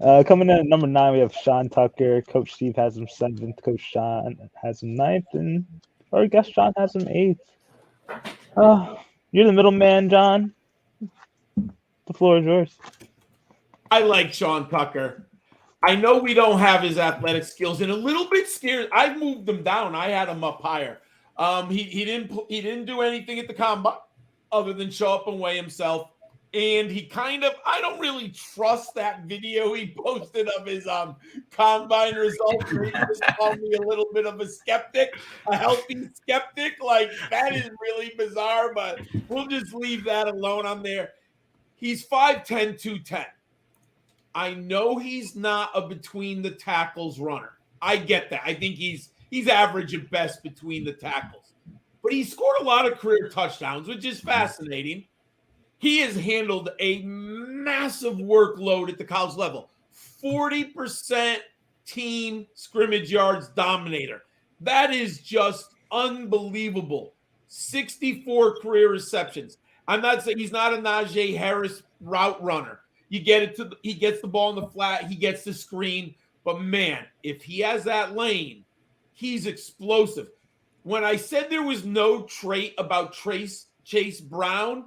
Coming in at number 9, we have Sean Tucker. Coach Steve has him 7th. Coach Sean has him 9th. And our guest John has him 8th. You're the middleman, John. The floor is yours. I like Sean Tucker. I know we don't have his athletic skills, and a little bit scared. I moved him down. I had him up higher. He didn't do anything at the combine other than show up and weigh himself. And he I don't really trust that video he posted of his combine results. He just called me a little bit of a skeptic, a healthy skeptic. Like, that is really bizarre, but we'll just leave that alone on there. He's 5'10", 210. I know he's not a between the tackles runner. I get that. I think he's average at best between the tackles. But he scored a lot of career touchdowns, which is fascinating. He has handled a massive workload at the college level. 40% team scrimmage yards dominator. That is just unbelievable. 64 career receptions. I'm not saying he's not a Najee Harris route runner. He gets the ball in the flat, he gets the screen. But man, if he has that lane, he's explosive. When I said there was no trait about Chase Brown,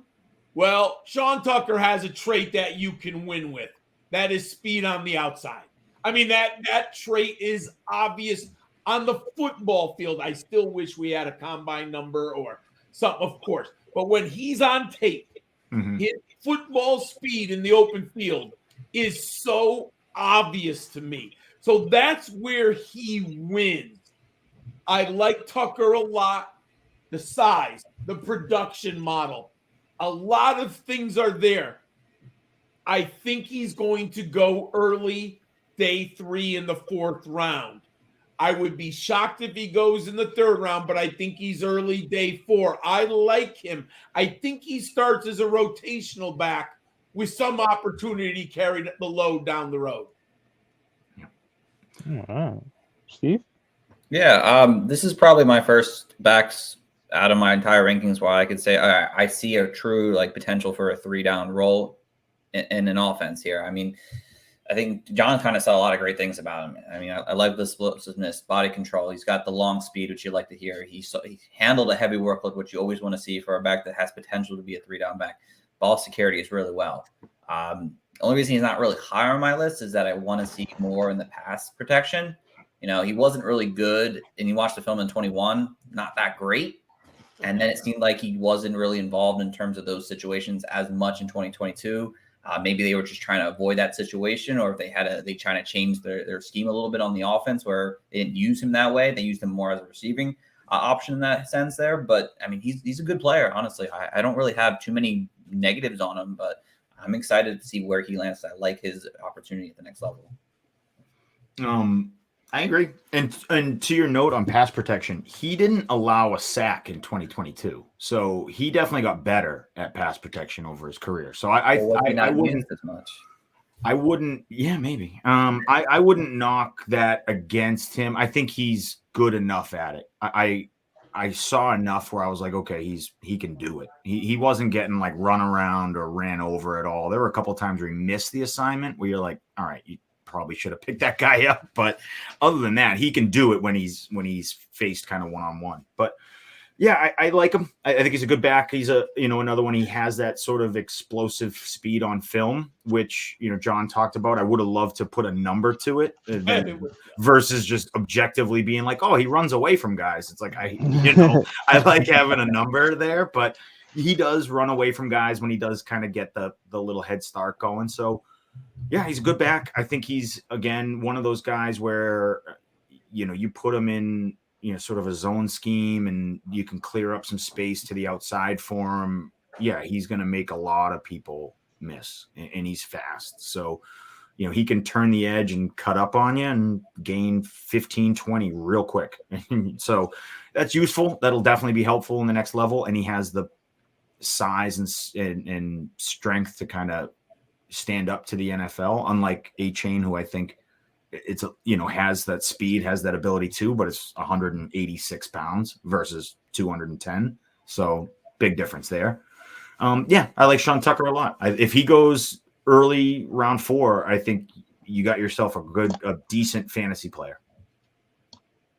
well, Sean Tucker has a trait that you can win with. That is speed on the outside. I mean, that trait is obvious on the football field. I still wish we had a combine number or something, of course. But when he's on tape, his football speed in the open field is so obvious to me. So that's where he wins. I like Tucker a lot. The size, the production model, a lot of things are there. I think he's going to go early, day 3 in the 4th round. I would be shocked if he goes in the 3rd round, but I think he's early, day 4. I like him. I think he starts as a rotational back with some opportunity to carry the load down the road. All right. Steve? Yeah, this is probably my first backs out of my entire rankings where I could say I see a true potential for a 3-down role in an offense here. I mean, I think John kind of said a lot of great things about him. I mean, I like the explosiveness, body control. He's got the long speed, which you like to hear. He handled a heavy workload, which you always want to see for a back that has potential to be a 3-down back. Ball security is really well. The only reason he's not really higher on my list is that I want to see more in the pass protection. He wasn't really good, and you watched the film in 21, not that great. And then it seemed like he wasn't really involved in terms of those situations as much in 2022. Maybe they were just trying to avoid that situation, or if they trying to change their scheme a little bit on the offense where they didn't use him that way. They used him more as a receiving option in that sense there. But I mean, he's a good player. Honestly, I don't really have too many negatives on him, but I'm excited to see where he lands. I like his opportunity at the next level. I agree. And to your note on pass protection, he didn't allow a sack in 2022. So he definitely got better at pass protection over his career. So I wouldn't as much. I wouldn't. Yeah, maybe. I wouldn't knock that against him. I think he's good enough at it. I saw enough where I was like, okay, he can do it. He wasn't getting run around or ran over at all. There were a couple of times where he missed the assignment where you're like, all right, you probably should have picked that guy up. But other than that, he can do it when he's faced kind of one-on-one. But yeah, I like him. I think he's a good back. He's another one. He has that sort of explosive speed on film, which, John talked about. I would have loved to put a number to it versus just objectively being like, oh, he runs away from guys. It's like, I like having a number there, but he does run away from guys when he does kind of get the little head start going. So yeah, he's a good back. I think he's, again, one of those guys where, you put him in, sort of a zone scheme and you can clear up some space to the outside for him. Yeah, he's going to make a lot of people miss, and he's fast. So, he can turn the edge and cut up on you and gain 15, 20 real quick. So that's useful. That'll definitely be helpful in the next level. And he has the size and strength to kind of stand up to the NFL, unlike A-Chain, who I think has that speed, has that ability too, but it's 186 pounds versus 210. So big difference there. Yeah, I like Sean Tucker a lot. If he goes early round 4, I think you got yourself a decent fantasy player.